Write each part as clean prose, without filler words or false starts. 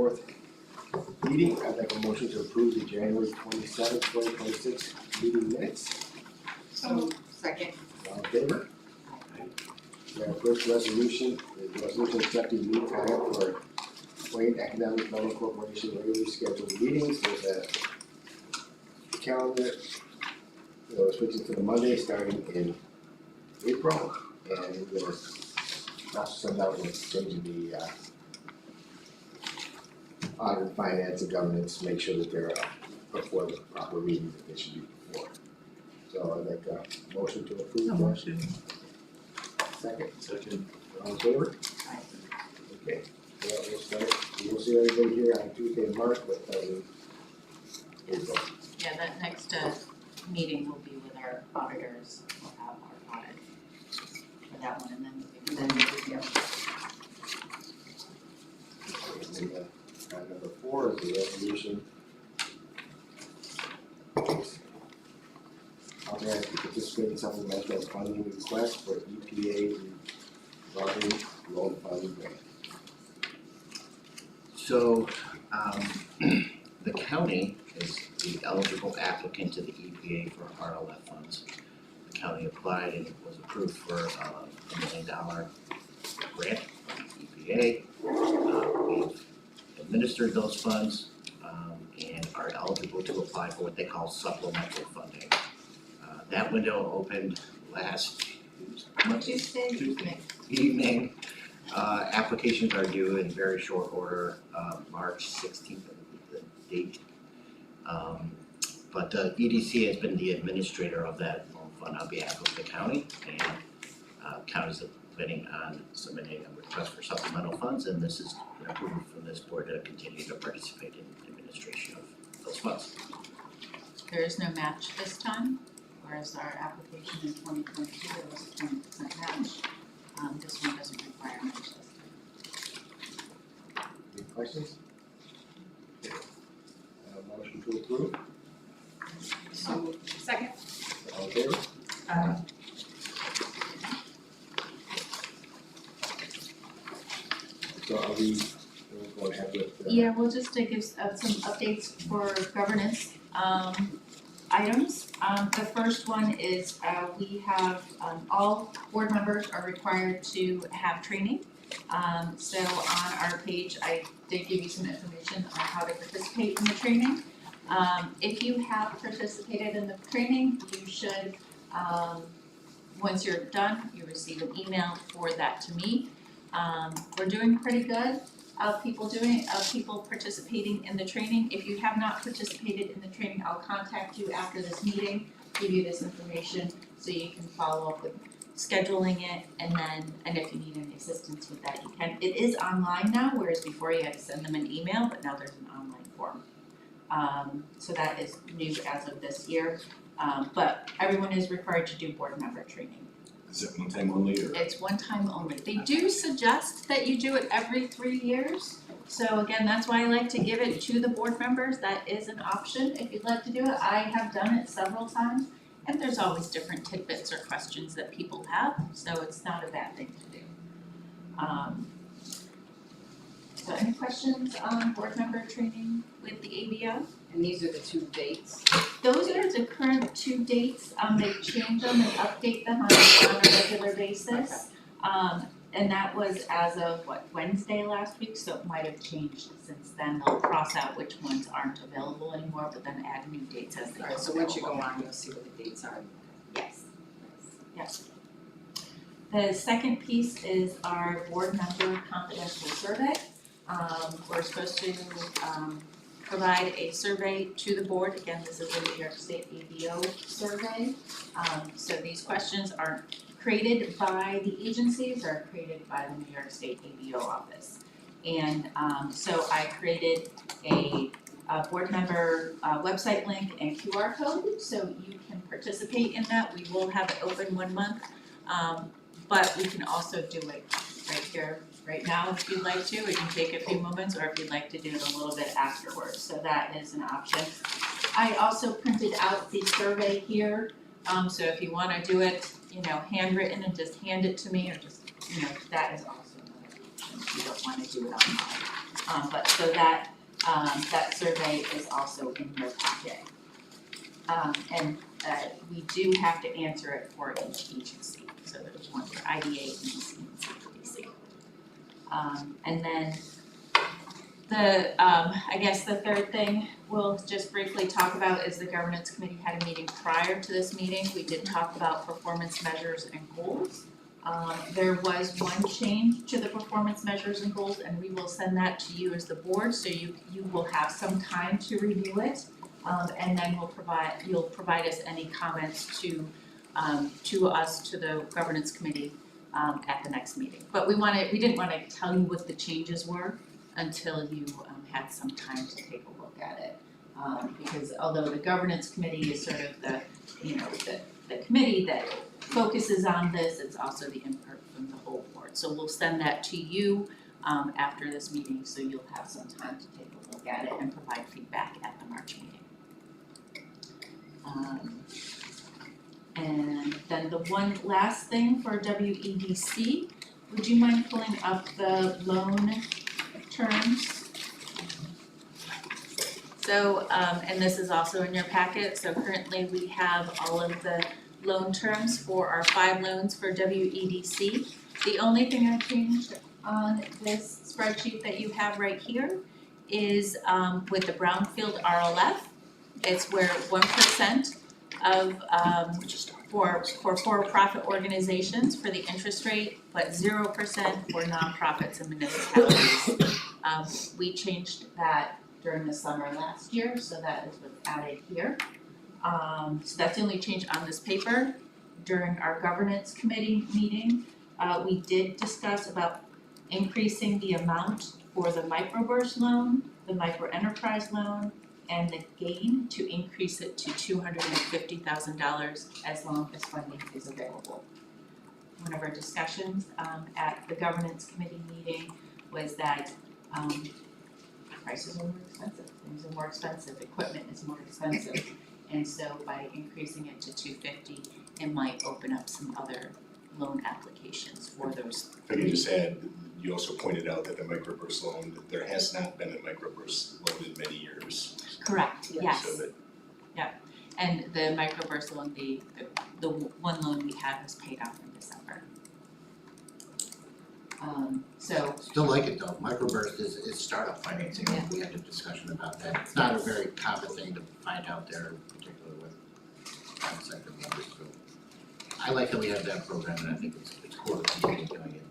4th meeting. I'd like a motion to approve the January 27th, 2026 meeting minutes. So, second. All in favor? We have first resolution, the resolution accepting meeting time for Wayne Academic Development Corporation regularly scheduled meetings. There's a calendar, switching to the Monday starting in April, and we're gonna also send out with changing the audit, finance, and governance, make sure that they're before the proper readings that they should be before. So I'd like a motion to approve. So motion. Second, Second. all in favor? Aye. Okay, well, we'll start, we'll see everybody here on Tuesday in March, but April. Yeah, that next meeting will be with our auditors, we'll have our audit for that one, and then we can Yeah. And then, number 4 is the resolution. Authorized to participate in supplemental funding request for EPA revolving loan fund grant. So, the county is the eligible applicant to the EPA for RLF funds. The county applied and was approved for $1 million grant from EPA. We've administered those funds and are eligible to apply for what they call supplemental funding. That window opened last Tuesday evening. Applications are due in very short order, March 16th, the date. But EDC has been the administrator of that loan fund on behalf of the county, and counties are planning on submitting a request for supplemental funds, and this is an approval from this board to continue to participate in administration of those funds. There is no match this time, whereas our application in 2022, there was a 20% match. This one doesn't require a match this time. Any questions? Motion to approve, So, second. all in favor? So are we going ahead with Yeah, we'll just give some updates for governance items. The first one is we have all board members are required to have training. So on our page, I did give you some information on how to participate in the training. If you have participated in the training, you should, once you're done, you receive an email for that to me. We're doing pretty good of people participating in the training. If you have not participated in the training, I'll contact you after this meeting, give you this information so you can follow up with scheduling it, and if you need any assistance with that, you can. It is online now, whereas before you had to send them an email, but now there's an online form. So that is new as of this year, but everyone is required to do board member training. Is it one time only or? It's one time only. They do suggest that you do it every 3 years. So again, that's why I like to give it to the board members. That is an option if you'd like to do it. I have done it several times, and there's always different tidbits or questions that people have, so it's not a bad thing to do. So any questions on board member training with the ABO? And these are the 2 dates. Those are the current 2 dates. They change them and update them on a regular basis. And that was as of Wednesday last week, so it might have changed since then. They'll cross out which ones aren't available anymore, but then add new dates as they go. Alright, so once you go on, you'll see what the dates are. Yes. Yes. The second piece is our board member confidential survey. We're supposed to provide a survey to the board. Again, this is a New York State ABO survey. So these questions aren't created by the agencies, are created by the New York State ABO office. And so I created a board member website link and QR code, so you can participate in that. We will have it open 1 month, but we can also do it right here, right now if you'd like to. It can take a few moments, or if you'd like to do it a little bit afterwards, so that is an option. I also printed out the survey here, so if you wanna do it, handwritten and just hand it to me, or just, that is also another option if you don't wanna do it online. But so that, that survey is also in your packet. And we do have to answer it for each agency, so there's one for IDA, EDC, and CPDC. And then the, I guess the third thing we'll just briefly talk about is the governance committee had a meeting prior to this meeting. We did talk about performance measures and goals. There was one change to the performance measures and goals, and we will send that to you as the board, so you will have some time to review it. And then you'll provide us any comments to us, to the governance committee, at the next meeting. But we didn't wanna tell you what the changes were until you had some time to take a look at it. Because although the governance committee is sort of the, the committee that focuses on this, it's also the input from the whole board. So we'll send that to you after this meeting, so you'll have some time to take a look at it and provide feedback at the March meeting. And then the one last thing for WEDC, would you mind pulling up the loan terms? So, and this is also in your packet, so currently we have all of the loan terms for our 5 loans for WEDC. The only thing I changed on this spreadsheet that you have right here is with the brownfield RLF, it's where 1% of for for-profit organizations for the interest rate, but 0% for nonprofits and municipalities. We changed that during the summer last year, so that is what's added here. So that's the only change on this paper. During our governance committee meeting, we did discuss about increasing the amount for the microburst loan, the micro enterprise loan, and the gain to increase it to $250,000 as long as funding is available. One of our discussions at the governance committee meeting was that prices are more expensive, things are more expensive, equipment is more expensive. And so by increasing it to $250,000, it might open up some other loan applications for those. If I could just add, you also pointed out that the microburst loan, that there has not been a microburst loan in many years. Correct, yes. So that, And the microburst loan, the one loan we had was paid off in December. So, Still like it though, microburst is startup financing, Yeah. we had a discussion about that. It's not a very common thing to find out there, particularly with private sector members, so. I like that we have that program and I think it's cool to continue doing it.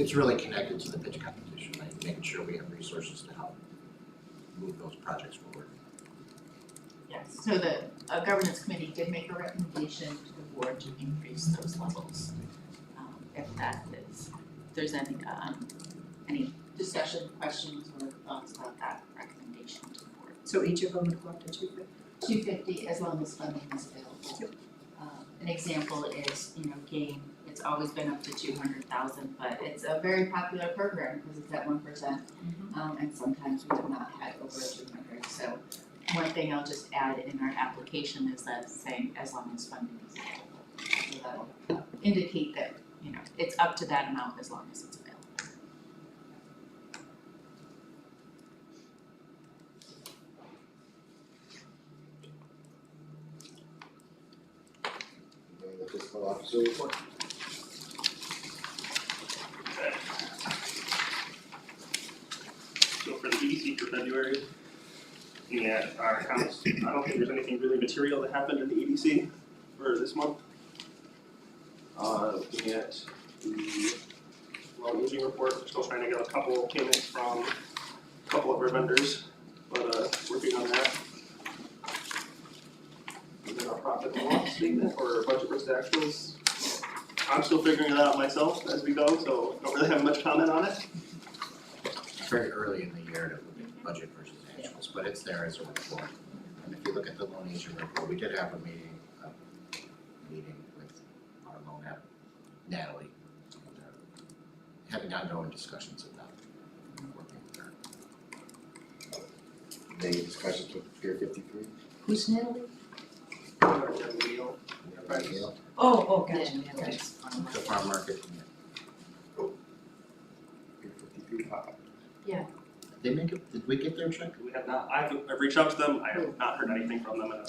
It's really connected to the pitch competition, right, making sure we have resources to help move those projects forward. yes, so the governance committee did make a recommendation to the board to increase those levels. If that is, if there's any discussion, questions, or thoughts about that recommendation to the board. So each of them would go up to 250? $250,000 as long as funding is available. An example is, GAIN, it's always been up to $200,000, but it's a very popular program because it's at 1%. And sometimes we have not had over 200. So one thing I'll just add in our application is that saying as long as funding is available. So that'll indicate that, it's up to that amount as long as it's available. And the fiscal officer report. So for the EDC for February, looking at our accounts, I don't think there's anything really material that happened in the EDC for this month. Looking at the loan aging report, we're still trying to get a couple payments from a couple of our vendors, but working on that. And then our profit and loss statement or budget versus actuals. I'm still figuring it out myself as we go, so don't really have much comment on it. It's very early in the year to look at budget versus actuals, but it's there as a report. And if you look at the loan agent report, we did have a meeting with our loan app, Natalie, and having ongoing discussions about working with her. Any discussions with Pier 53? Who's Natalie? Our general deal. Right, Gail? Oh, gotcha, okay. The farm market, Pier 53, they make it, did we get their check? We have not, I've reached out to them, I have not heard anything from them in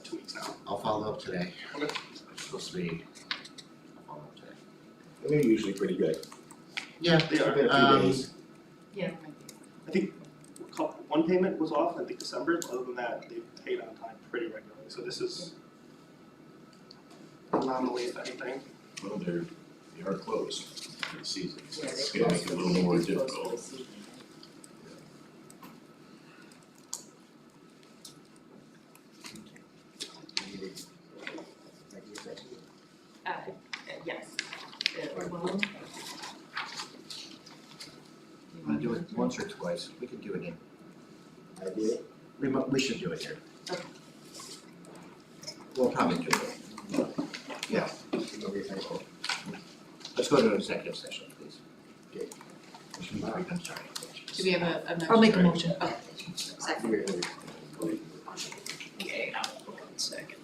2 weeks now. I'll follow up today. Okay. It's supposed to be, I'll follow up today. They're usually pretty good. Yeah, They are. Within a few days. Yeah. I think one payment was off, I think December, other than that, they paid on time pretty regularly, so this is anomaly if anything. Well, they are closed for the season, so Yeah, it's they gonna make it a close little more for- they close for difficult. the season. Yes. Well. you wanna do it once or twice, we can do it in, I did. we should do it here. Okay. We'll probably do it. Yeah, Okay, thank you. let's go to an executive session, please. Okay. I'm sorry. Do we have a motion? I'll make a motion. Okay. Second. Okay, second.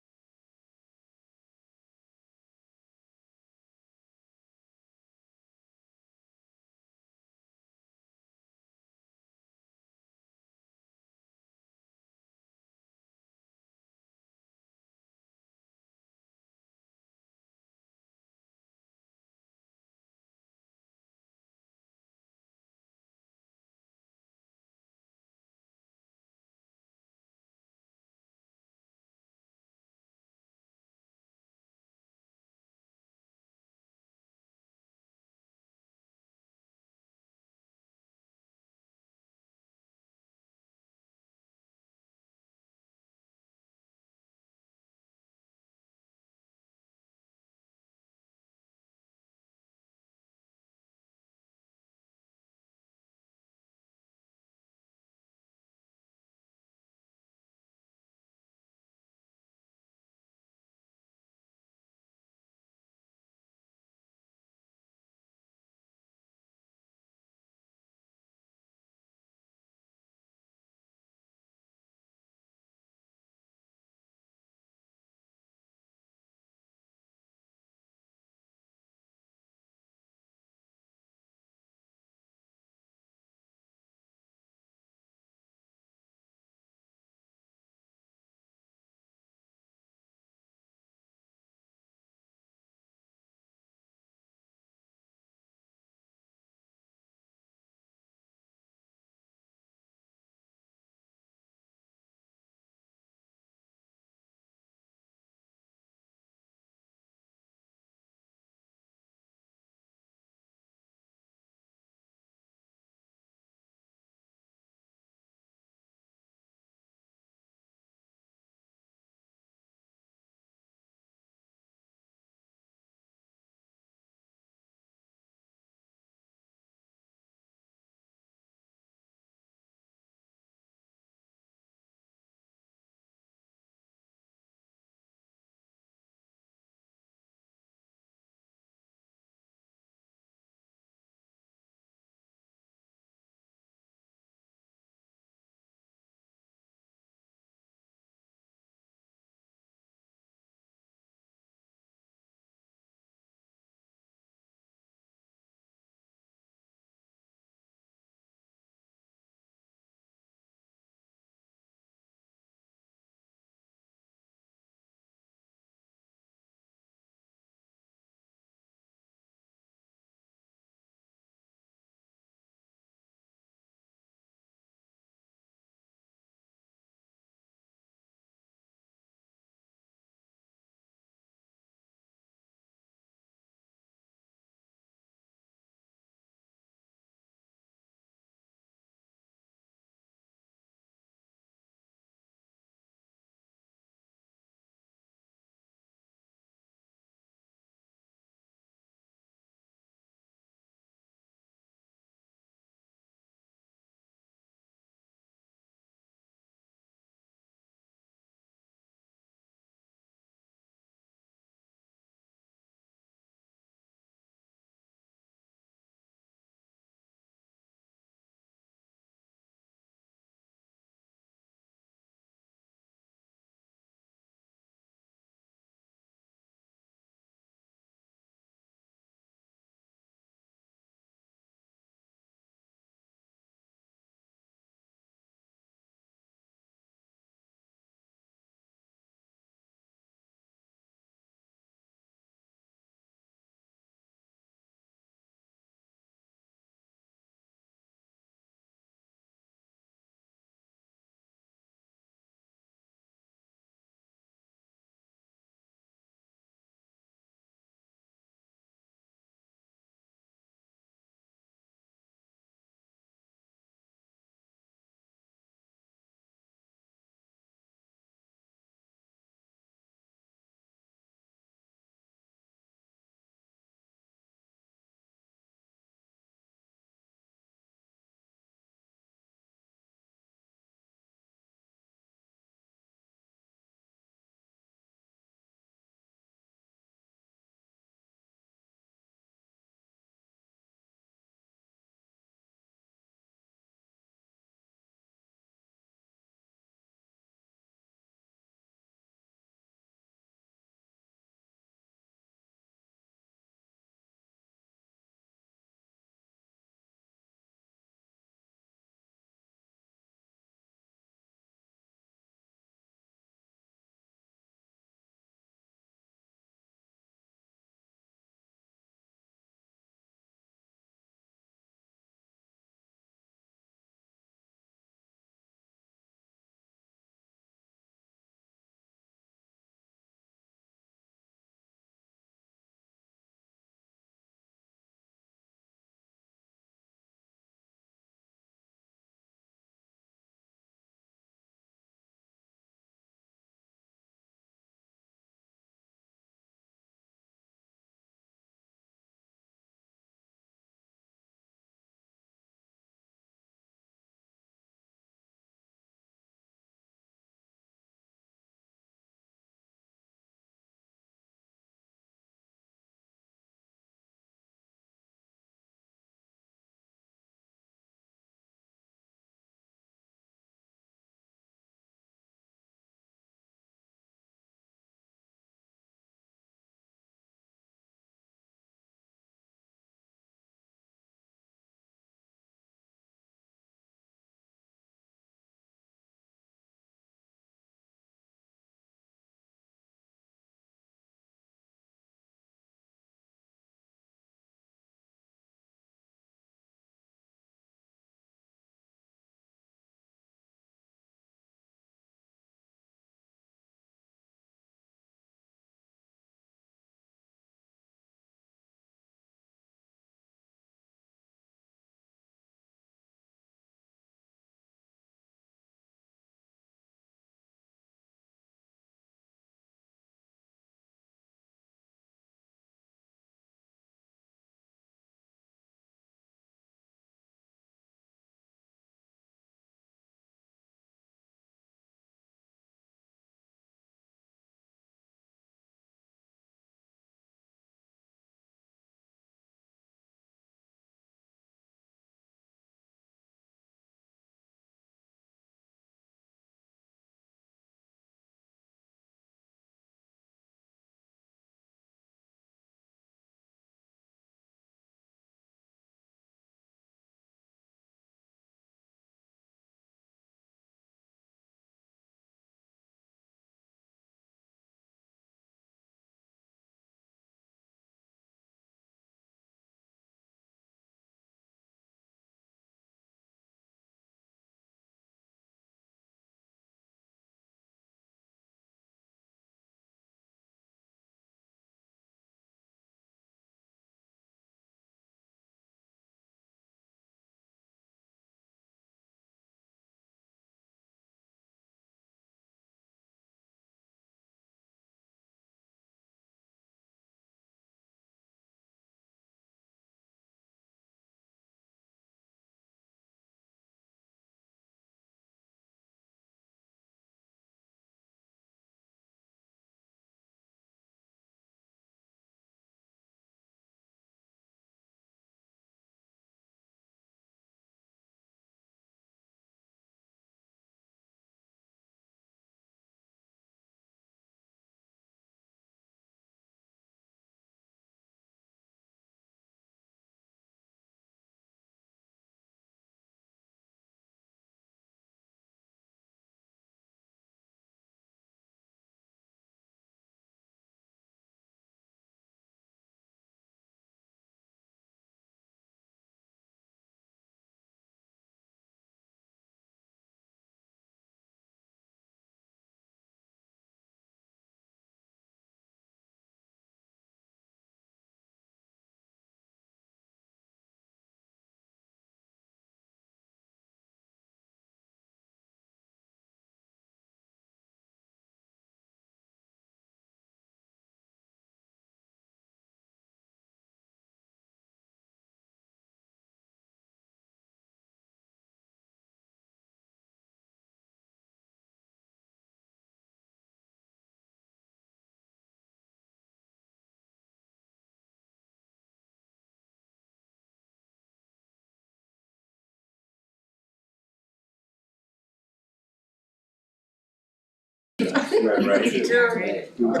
Right. We'll go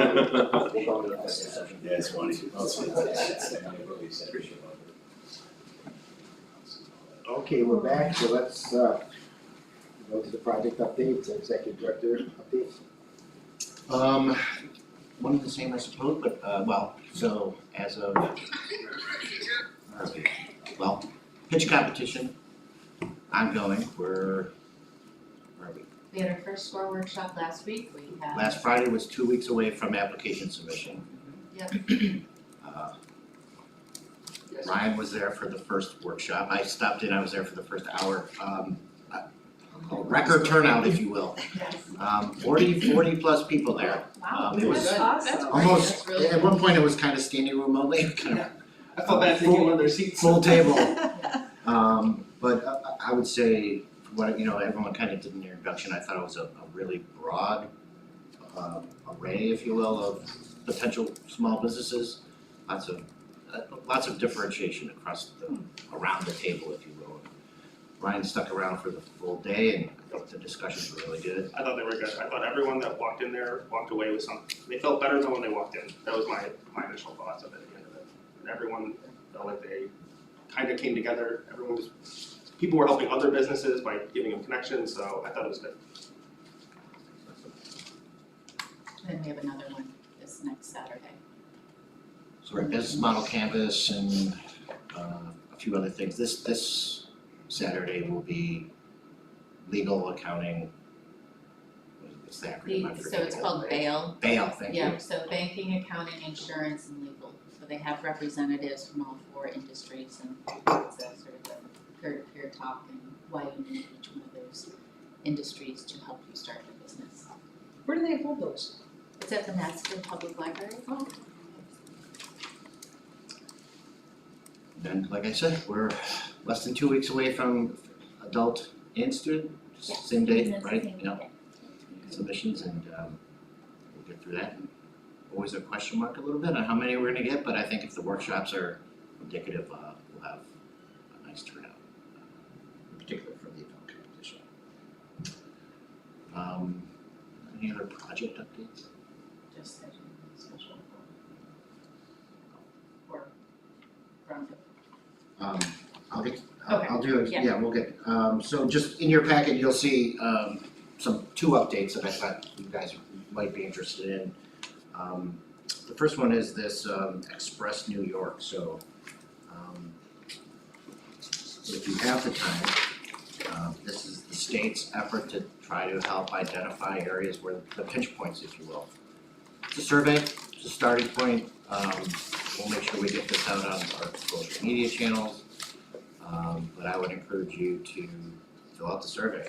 into executive session. Yeah, it's funny. Okay, we're back, so let's go to the project updates, executive director updates. One of the same, I suppose, but, well, so as of, well, pitch competition, ongoing, where are we? We had our first score workshop last week, we have. Last Friday was 2 weeks away from application submission. Yep. Uh, Ryan was there for the first workshop, I stopped in, I was there for the first hour, a record turnout, if you will. Yes. 40 plus people there. Wow, It was that's awesome. almost, That's really at one point it was kind of standing room only, kind of I felt bad taking one of their seats. full table. But I would say, what, you know, everyone kind of did in the introduction, I thought it was a really broad array, if you will, of potential small businesses. Lots of differentiation around the table, if you will. Ryan stuck around for the full day and I thought the discussions were really good. I thought they were good. I thought everyone that walked in there walked away with something. They felt better than when they walked in. That was my initial thoughts of it at the end of it. And everyone felt like they kind of came together. People were helping other businesses by giving them connections, so I thought it was good. Then we have another one this next Saturday. So we're at business model canvas and a few other things. This Saturday will be legal, accounting, what's the acronym? I'm So forgetting. it's called BAIL. BAIL, thank you. Yeah, so banking, accounting, insurance, and legal. So they have representatives from all four industries and it's a sort of a peer-to-peer talk and why you need each one of those industries to help you start your business. Where do they hold those? It's at the Massachusetts Public Library. Then, like I said, we're less than 2 weeks away from adult and student, same day, right? You know, submissions and we'll get through that. Always a question mark a little bit on how many we're gonna get, but I think if the workshops are indicative, we'll have a nice turnout, in particular for the adult competition. Any other project updates? Just a special or from I'll do it, yeah. yeah, we'll get, so just in your packet, you'll see, two updates that I thought you guys might be interested in. The first one is this, Express New York, so, if you have the time, this is the state's effort to try to help identify areas where the pinch points, if you will. It's a survey, it's a starting point, we'll make sure we get this out on our social media channels. But I would encourage you to fill out the survey.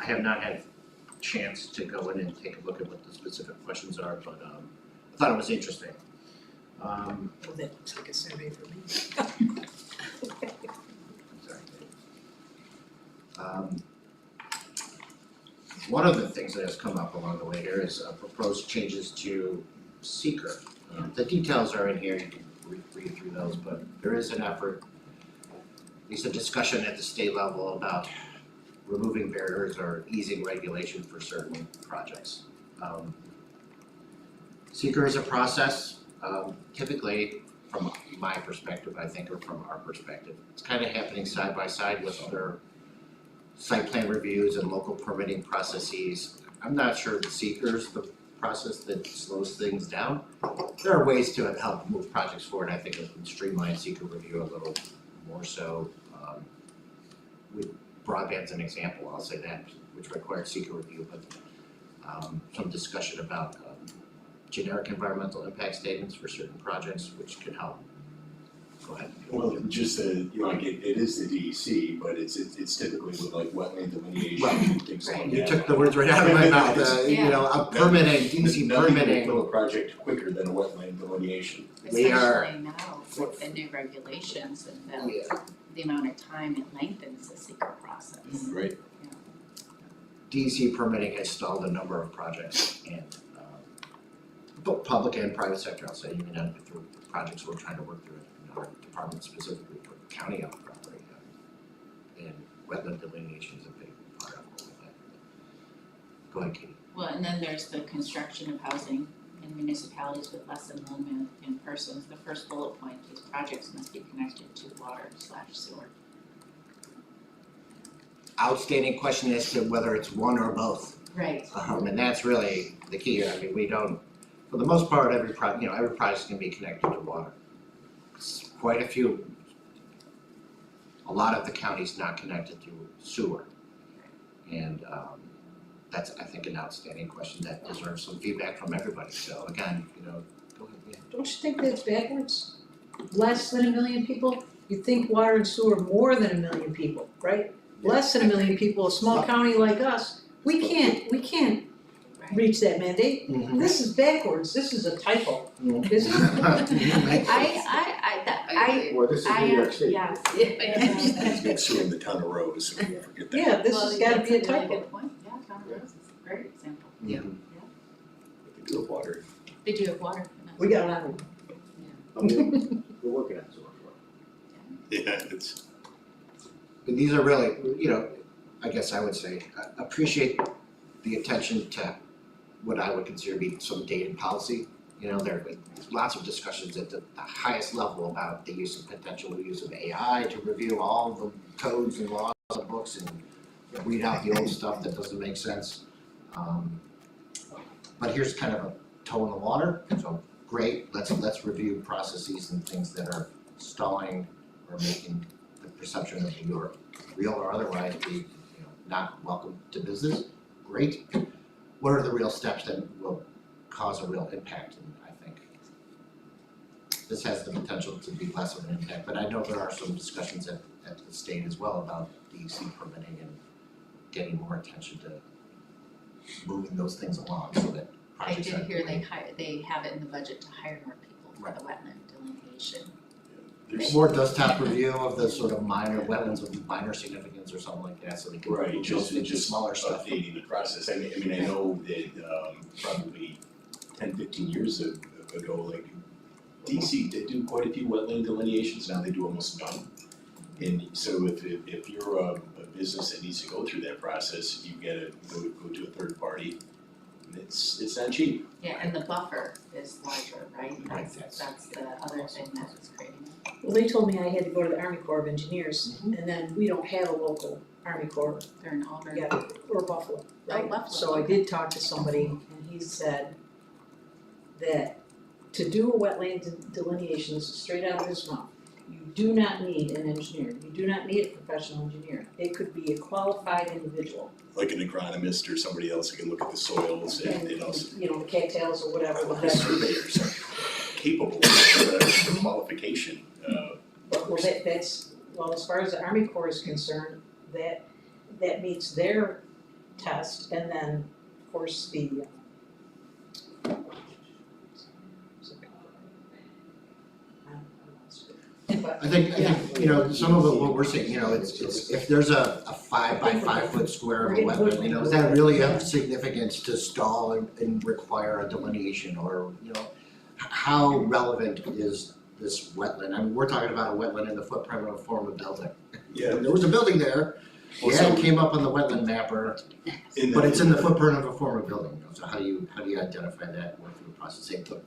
I have not had a chance to go in and take a look at what the specific questions are, but I thought it was interesting. Oh, that looks like a survey for me. One of the things that has come up along the way here is proposed changes to seeker. The details are in here, you can read through those, but there is an effort, at least a discussion at the state level about removing barriers or easing regulation for certain projects. Seeker is a process, typically from my perspective, I think, or from our perspective, it's kind of happening side by side with other site plan reviews and local permitting processes. I'm not sure the seeker's the process that slows things down. There are ways to help move projects forward. I think it can streamline seeker review a little more so. With broadband's an example, I'll say that, which required seeker review, but some discussion about generic environmental impact statements for certain projects, which could help. Go ahead. Well, just like it is the DEC, but it's typically with like wetland delineation and things like that. You took the words right out of my mouth, you know, permitting, DEC Nothing can permitting. kill a project quicker than a wetland delineation. We are- Especially now with the new regulations and the amount of time it lengthens the secret process. Right. DEC permitting has stalled a number of projects and both public and private sector, I'll say, even through projects we're trying to work through in our department specifically for county owned property. And wetland delineation is a big part of all of Go ahead, Katie. Well, and then there's the construction of housing in municipalities with less than 1 million persons. The first bullet point is projects must be connected to water/sewer. Outstanding question as to whether it's one or both. Right. And that's really the key. I mean, we don't, for the most part, every project's gonna be connected to water. It's quite a few, a lot of the county's not connected to sewer. And that's, I think, an outstanding question that deserves some feedback from everybody. So again, go ahead, yeah. Don't you think that's backwards? Less than 1 million people? You think water and sewer more than 1 million people, right? Less than 1 million people, a small county like us, we can't Right. reach that mandate. Mhm. This is backwards, this is a typo, Mhm. isn't it? Well, this is New York State. Yes. It's big sewer in the town of Rose, so we don't forget that. Yeah, this has gotta be a That's really typo. good point. Yeah, Tom Rose is a great example. Mhm. They do have water. They do have water. but not We got sewer. one. I mean, we're working on sewer for it. Yeah, it's, But these are really, I guess I would say, appreciate the attention to what I would consider to be some dated policy. There have been lots of discussions at the highest level about the potential use of AI to review all the codes and laws and books and weed out the old stuff that doesn't make sense. But here's kind of a toe in the water, so great, let's review processes and things that are stalling or making the perception that you're real or otherwise be, not welcome to business. Great. What are the real steps that will cause a real impact? And I think this has the potential to be less of an impact, but I know there are some discussions at the state as well about DEC permitting and getting more attention to moving those things along so that I projects did are hear delayed. they have it in the budget to hire more people for the wetland delineation. there's, Or desktop review of the sort of minor wetlands of minor significance or something like that, so they can right, move just, those into just smaller stuff. updating the process. I mean, I know that, probably 10, 15 years ago, like, DC did do quite a few wetland delineations, now they do almost none. And so if you're a business that needs to go through that process, you gotta go to a third party, and it's not cheap. Yeah, and the buffer is larger, right? Right, That's the other thing that is creating it. Well, they told me I had to go to the Army Corps of Engineers, and then we don't have a local Army Corps, They're in Auburn. yeah, or Buffalo, right? Buffalo, So I did talk to somebody, and he said that to do a wetland delineation, this is straight out of his mouth, you do not need an engineer, you do not need a professional engineer. It could be a qualified individual. Like an agronomist or somebody else who can look at the soils and also, The cattails or whatever, a lot but of that's, surveyors are capable of the qualification, well, that's, well, as far as the Army Corps is concerned, that meets their test, and then, of course, the I think, some of it, what we're saying, it's, if there's a 5 by 5 foot square of a wetland, is that really of significance to stall and require a delineation, or, how relevant is this wetland? I mean, we're talking about a wetland in the footprint of a former building. yeah. There was a building there, Well, yeah, it so came up on the wetland mapper, but it's in the footprint of a former building, so how do you identify that, work through the process, say, look,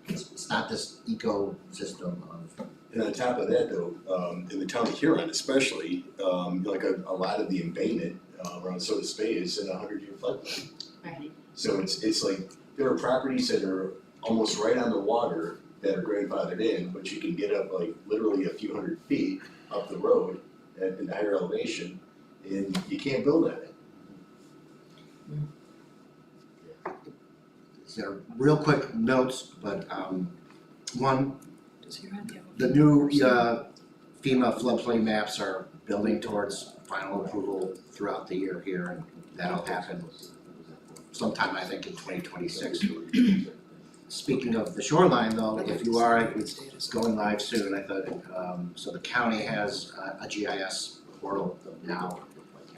it's not this ecosystem of. And on top of that though, in the town of Huron especially, like a lot of the embayment around Soda Spey is in a 100-year floodplain. Right. So it's like, there are properties that are almost right on the water that are grandfathered in, but you can get up like literally a few hundred feet up the road at a higher elevation, and you can't build on it. So real quick notes, but one, the new FEMA floodplain maps are building towards final approval throughout the year here, and that'll happen sometime, I think, in 2026. Speaking of the shoreline though, if you are, it's going live soon, I thought, so the county has a GIS portal now.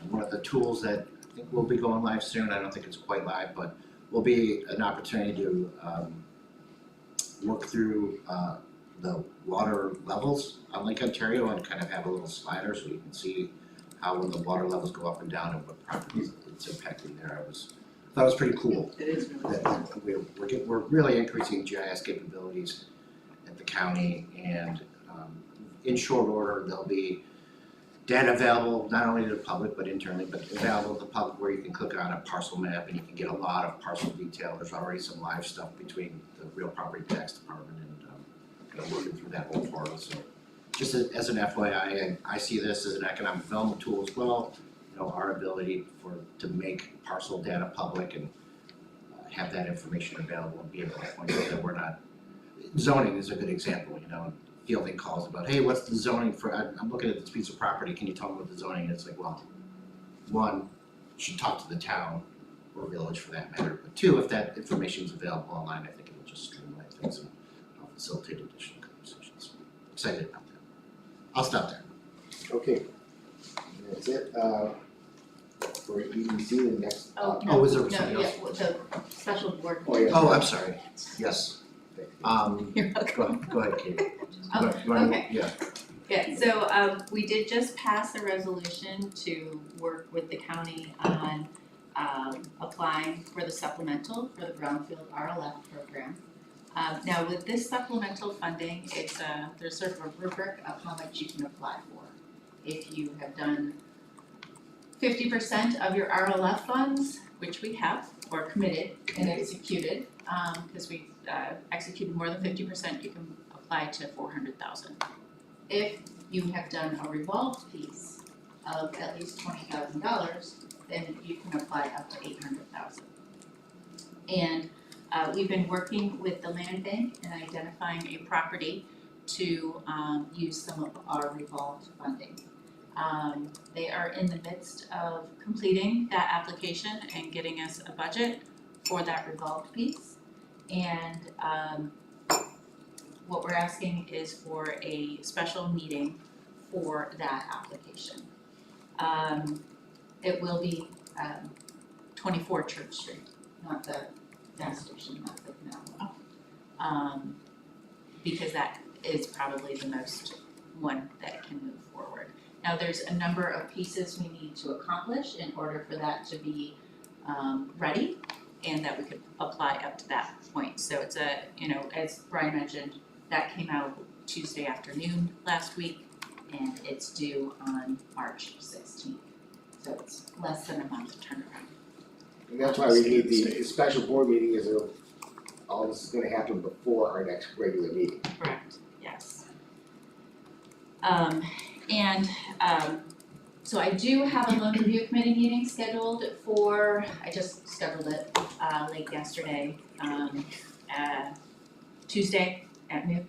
And one of the tools that I think will be going live soon, I don't think it's quite live, but will be an opportunity to work through the water levels on Lake Ontario and kind of have a little slider so you can see how when the water levels go up and down and what properties it's impacting there. I was Thought it was pretty cool. It is really. that we're really increasing GIS capabilities at the county, and in short order, there'll be data available not only to the public but internally, but available to the public where you can click on a parcel map and you can get a lot of parcel detail. There's already some live stuff between the real property tax department and kind of working through that whole portal. So just as an FYI, I see this as an economic development tool as well. You know, our ability to make parcel data public and have that information available and be able to point out that we're not, zoning is a good example, you know, fielding calls about, hey, what's the zoning for, I'm looking at this piece of property, can you tell me what the zoning is? Like, well, one, you should talk to the town or village for that matter, but two, if that information is available online, I think it will just streamline things and facilitate additional conversations. Excited about that. I'll stop there. Okay. That's it, for EDC, the next. Oh, is there something else? No, the special board. Oh, yeah. Oh, I'm sorry, yes, You're welcome. go ahead, Katie. Oh, okay. Yeah. Yeah, so we did just pass a resolution to work with the county on applying for the supplemental for the Brownfield RLF program. Now with this supplemental funding, it's there's sort of a rubric of how much you can apply for. If you have done 50% of your RLF funds, which we have, or committed and executed, because we executed more than 50%, you can apply to $400,000. If you have done a revolved piece of at least $20,000, then you can apply up to $800,000. And we've been working with the land bank and identifying a property to use some of our revolved funding. They are in the midst of completing that application and getting us a budget for that revolved piece. And what we're asking is for a special meeting for that application. It will be 24 Church Street, not the gas station, not the canal one. Because that is probably the most one that can move forward. Now, there's a number of pieces we need to accomplish in order for that to be ready and that we could apply up to that point. So it's as Brian mentioned, that came out Tuesday afternoon last week and it's due on March 16th. So it's less than a month turnaround. And that's why we need the special board meeting, is all this is gonna happen before our next regular meeting. Correct, yes. So I do have a loan review committee meeting scheduled for, I just scheduled it late yesterday, Tuesday at noon.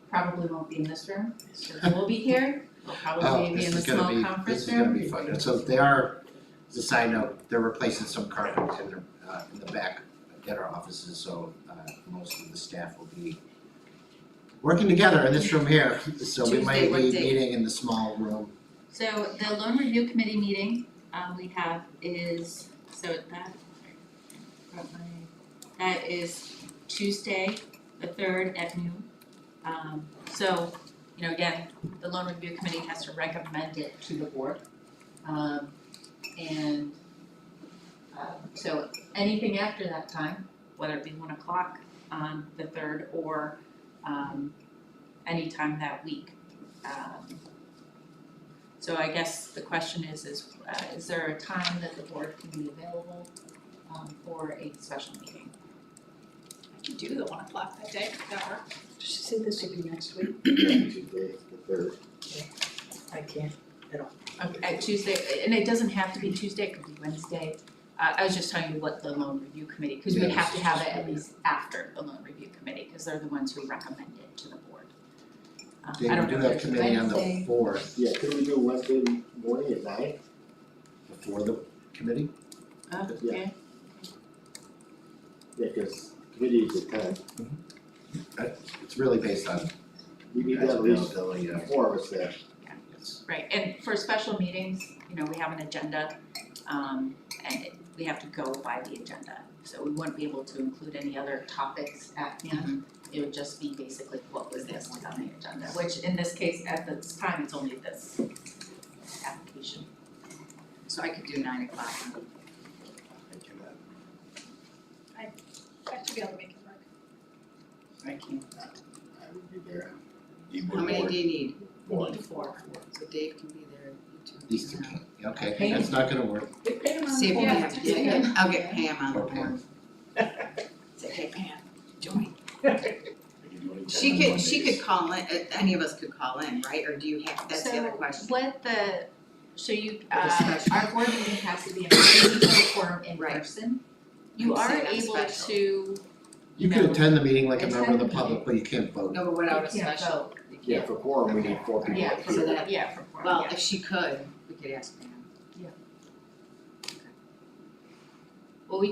Probably won't be in this room, so we'll be here, we'll probably be in the small conference room. This is gonna be fun. And so they are, as a side note, they're replacing some carpet in the back at our offices, so most of the staff will be working together in this room here. So we might Tuesday, what be date? meeting in the small room. So the loan review committee meeting we have is, that is Tuesday, the 3rd at noon. So, again, the loan review committee has to recommend it to the board. So anything after that time, whether it be 1 o'clock on the 3rd or anytime that week. So I guess the question is there a time that the board can be available for a special meeting? I can do the 1 o'clock that day, if that works. Did she say this would be next week? Tuesday, the 3rd. I can't. Okay, Tuesday, and it doesn't have to be Tuesday, it could be Wednesday. I was just telling you what the loan review committee, because we'd have to have it at least after the loan review committee, because they're the ones who recommend it to the board. They I don't do know that if there's committee on the Wednesday. 4th Yeah, could we do Wednesday morning at 9? before the committee. Okay, Yeah, cause committee is at 10. It's really based on We need to guys' have at least availability. 4 of us there. Yes. right, and for special meetings, we have an agenda, and we have to go by the agenda. So we wouldn't be able to include any other topics at hand. It would just be basically what was listed on the agenda, which in this case, at this time, it's only this application. So I could do 9 o'clock. I should be able to make it work. I can't. I would be there. Need How one many more. do you need? One. Four. So Dave can be there, you two. These two can't, okay, Pam. that's not gonna work. They pay them on See if the we phone. have, Yeah. I'll get Pam on the Okay. board. Say, hey Pam, join. I can do any time She on could, she Mondays. could call in, any of us could call in, right, or do you have, that's the other question. So you, a special. our board meeting has to be in, we need to have a quorum in Right. person. You I'm are saying on able special. to, You can No. attend the meeting like a member of Attend the the public, meeting. but you can't vote. No, but without a You can't special, vote. you Yeah, can't. for quorum, we need 4 people yeah, here. for that, yeah, for quorum, Well, yeah. if she could, we could ask Pam. Well, we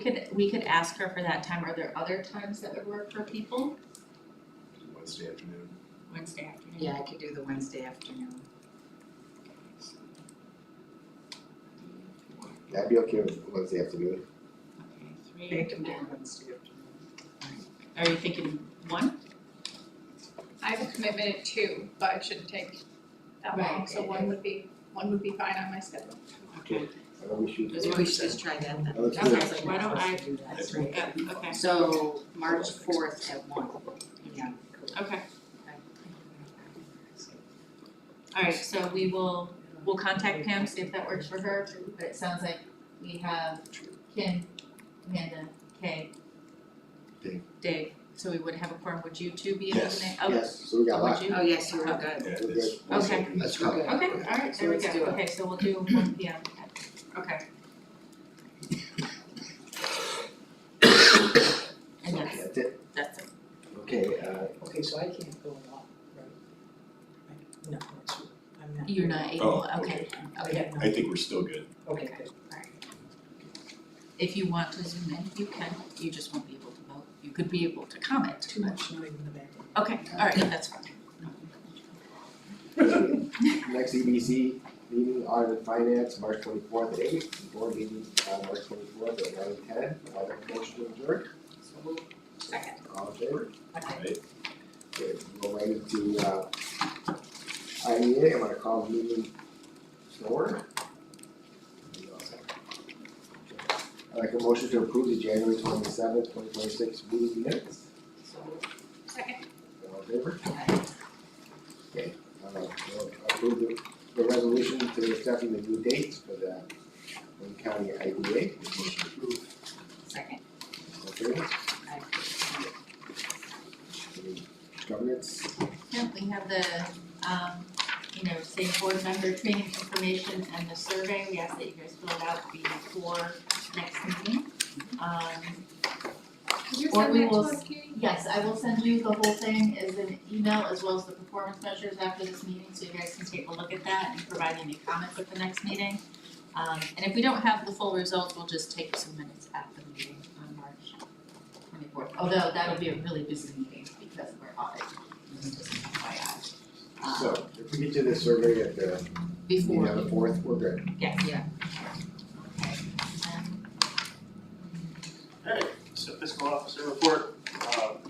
could ask her for that time. Are there other times that would work for people? Wednesday afternoon. Wednesday afternoon? Yeah, I could do the Wednesday afternoon. That'd be okay with Wednesday afternoon. Okay, They 3 can do and, Wednesday afternoon. are you thinking 1? I have a commitment at 2, but it shouldn't take that long, Right. so one would be fine on my schedule. Okay. Why don't we shoot? Maybe we should just try that then. Let's Okay, do it. so why don't I, That's right. yeah, okay, So, March 4th at 1. Yeah. okay. Alright, so we'll contact Pam, see if that works for her, but it sounds like we have Kim, Amanda, Kay. Dave, so we would have a quorum, would you two be able to Yes. make, oh, Yes, so we got a would lot. you? Oh, yes, you were good. Yeah, We're that's- good. Okay. Let's go. Good. Okay, alright, So there we let's go, do it. okay, so we'll do 1 P M. Okay. And That's it. that's it. Okay, Okay, so I can't go along, right? No, that's, I'm not. You're not able, Oh, okay, I okay. have no, I think we're still good. okay, good. If you want to zoom in, you can, you just won't be able to vote, you could be able to comment, Too but, much noise in the background. okay, alright, that's fine. next EBC meeting, audit and finance, March 24th at 8, board meeting, March 24th at 9:10. I'll make a motion to adjourn. Second. All in favor? Right? Okay, we'll go right into, IEA, I'm gonna call the meeting to order. I'd like a motion to approve the January 27th, 2026 meeting minutes. Second. All in favor? Okay, we'll approve the resolution to accepting the new dates for the Wayne County IDA. Motion approved. Second. All in favor? Aye. Any governance? Yeah, we have the, same board member training information and the survey, we ask that you guys fill it out before next meeting. Could you Or send we that to will us, Katie? Yes, I will send you the whole thing as an email as well as the performance measures after this meeting, so you guys can take a look at that and provide any comments at the next meeting. And if we don't have the full results, we'll just take some minutes at the meeting on March 24th. Although that'll be a really busy meeting because of our audit, just an FYI. So, if we get to the survey at the meeting Before, on the 4th, we're good. yes. Yeah. Okay. Alright, so fiscal officer report,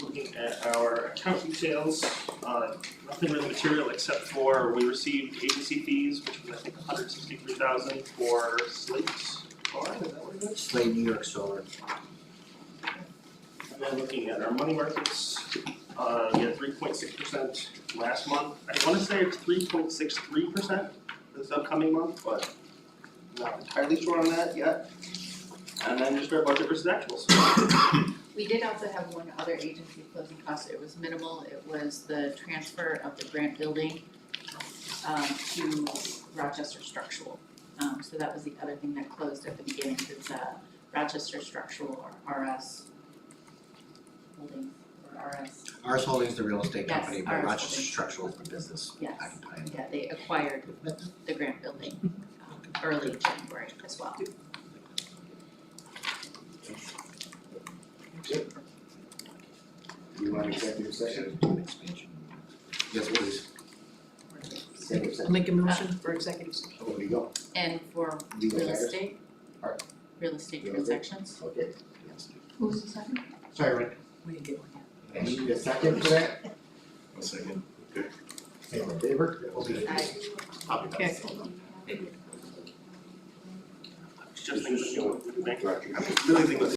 looking at our account details, nothing really material except for we received agency fees, which was I think 163,000 for Slate Farm, is that what it is? Slate New York Solar. And then looking at our money markets, we had 3.6% last month. I wanna say it's 3.63% this upcoming month, but not entirely sure on that yet. And then just our budget versus actuals. We did also have one other agency closing cost, it was minimal, it was the transfer of the grant building to Rochester Structural. So that was the other thing that closed at the beginning, it's Rochester Structural or RS Holdings or RS, Ours Holdings, the real estate Yes, company, but Ours Rochester Holdings. Structural is the business Yes. occupying. yeah, they acquired the grant building early January as well. Good. You want executive session? Expansion. Yes, please. Executive session. Make a motion for executive session. Where do we go? And for Legal real matters? estate, Alright. real estate Real estate. transactions. Okay. Who's the second? Sorry, Rick. We didn't get one yet. Any a second for that? One second. All in favor? Aye. Okay. Just thinking, you know, bank record. I really think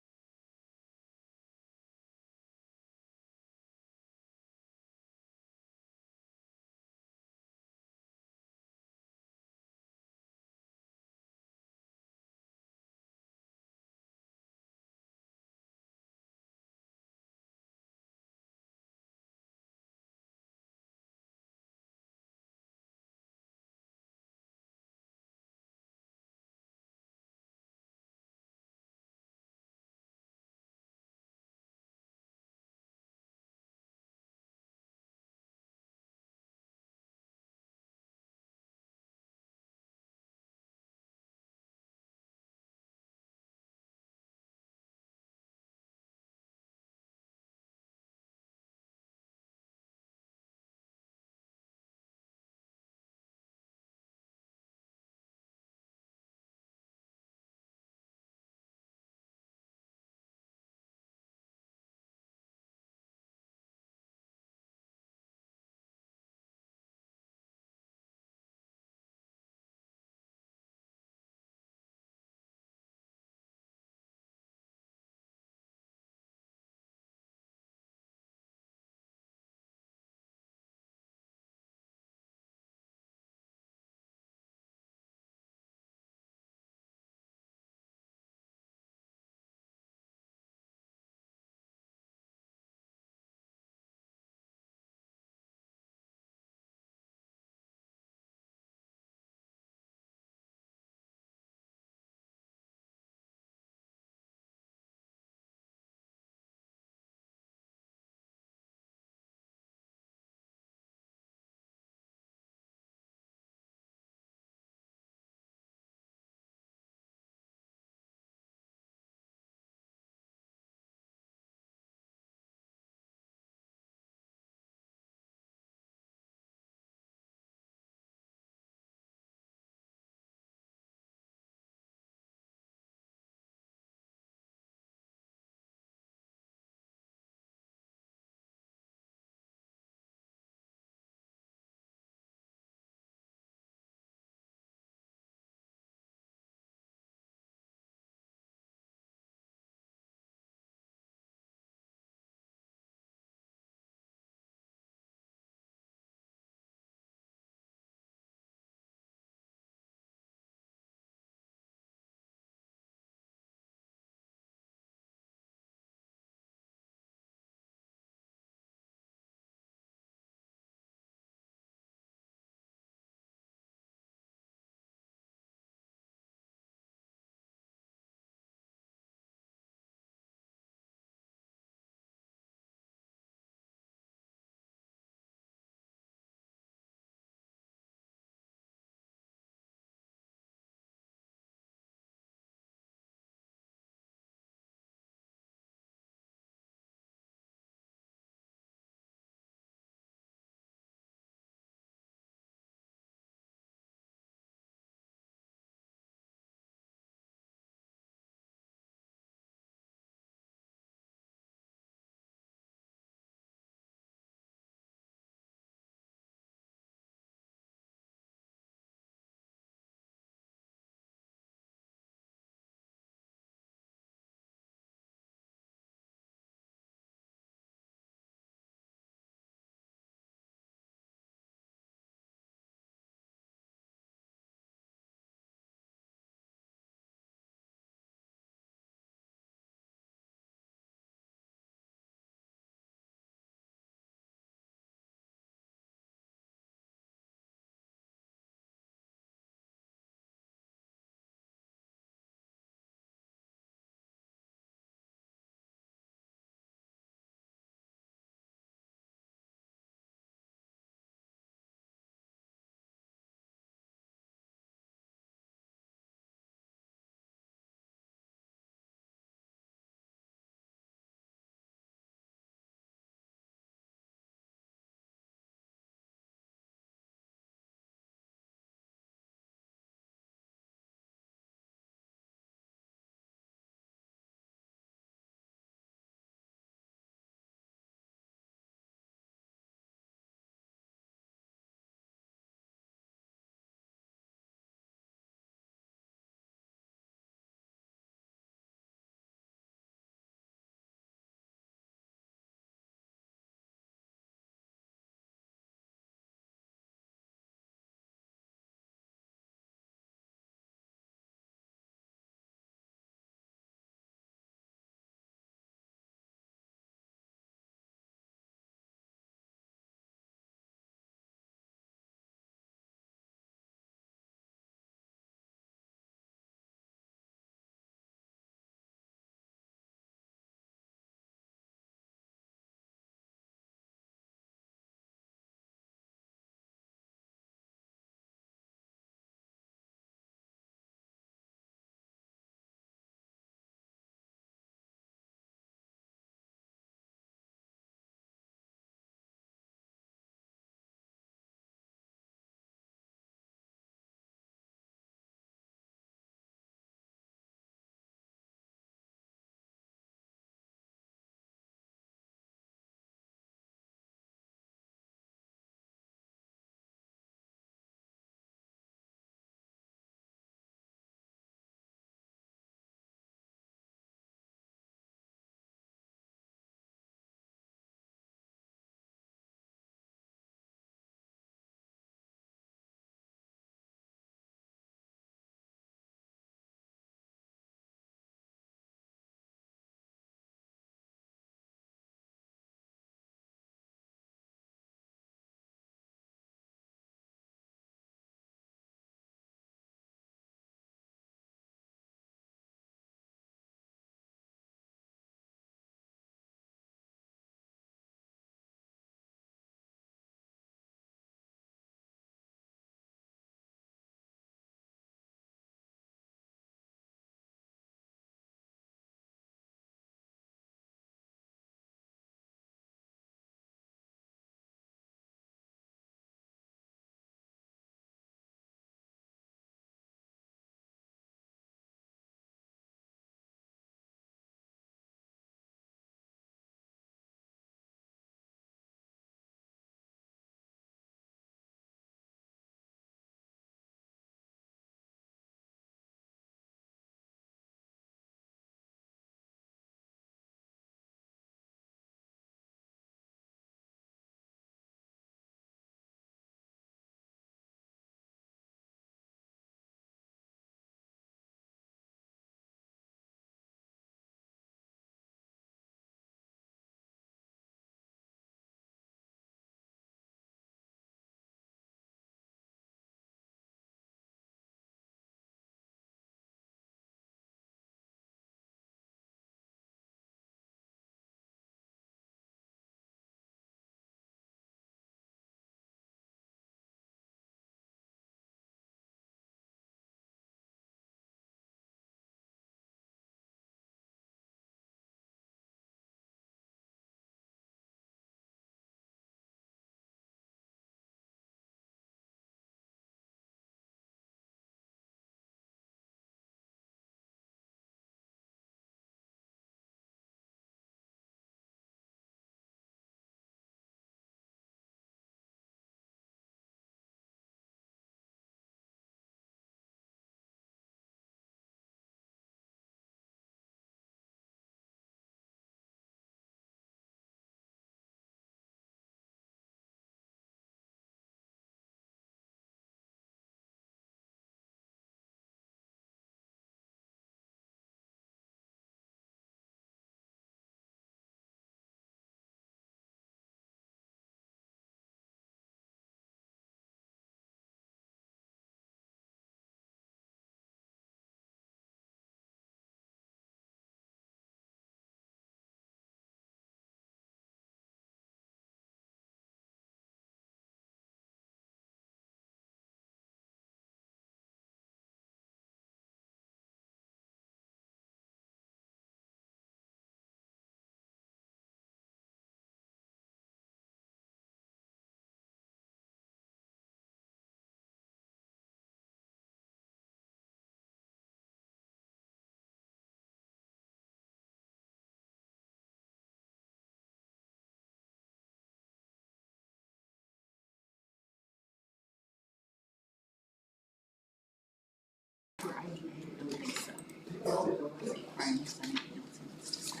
Brian, is there anything else he wants to say?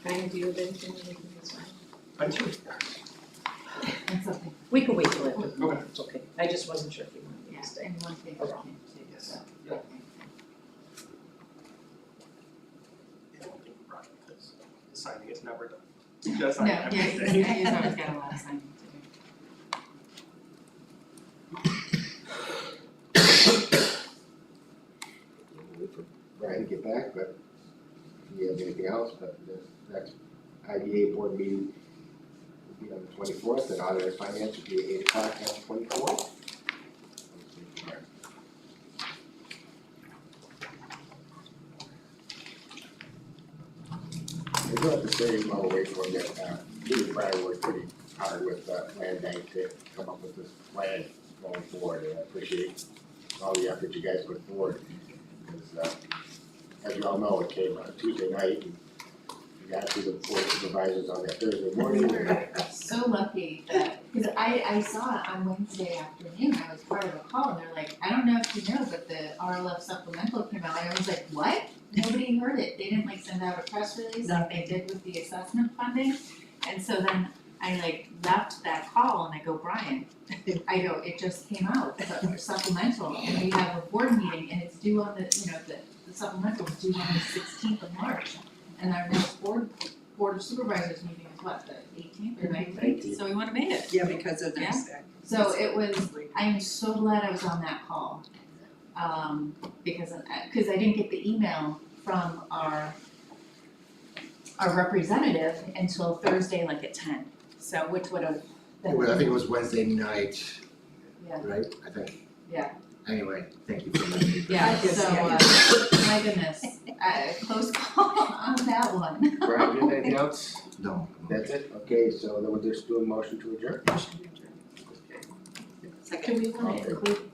Brian, do you have anything you need to sign? I do. That's okay. We can wait till after the meeting, Okay. it's okay, I just wasn't sure if you wanted me Yeah, to stay. and one thing for him too, Yes. so. Yeah. okay. Yeah, I think Brian, because the signing is never done. Just No, sign yeah, everything. he's always got a lot of signing to do. We'll wait for Brian to get back, but if you have anything else, but the next IDA board meeting will be on the 24th, and audit and finance will be at 8 o'clock on the 24th. I do have to say, while we're waiting for that, me and Brian worked pretty hard with Land Bank to come up with this plan going forward, and I appreciate all the effort you guys put forward. Because, as you all know, it came on Tuesday night, and we got to the board of supervisors on that Thursday morning. So lucky that, cause I saw it on Wednesday afternoon, I was part of a call, and they're like, I don't know if you know, but the RLF supplemental came out, and I was like, what? Nobody heard it, they didn't like send out a press release like they did with the assessment funding, and so then I like left that call and I go, Brian, I go, it just came out, the supplemental, and we have a board meeting, and it's due on the, the supplemental is due on the 16th of March, and our next board of supervisors meeting is what, the 18th or 19th, so we wanna make it. Yeah, because of Yeah. this. So it was, I am so glad I was on that call. Because I didn't get the email from our representative until Thursday, like at 10, so which would have been. I think it was Wednesday night, Yeah. right? I think. Yeah. Anyway, thank you for letting me. Yeah, Yes, so, my goodness, close call on that one. Brian, do you have anything else? No. That's it? Okay, so then we'll just do a motion to adjourn. Second. Do we wanna Okay. include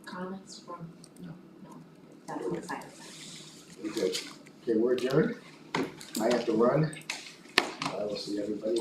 comments from? No. No, that's on the side of that. Okay, we're adjourned. I have to run. I will see everybody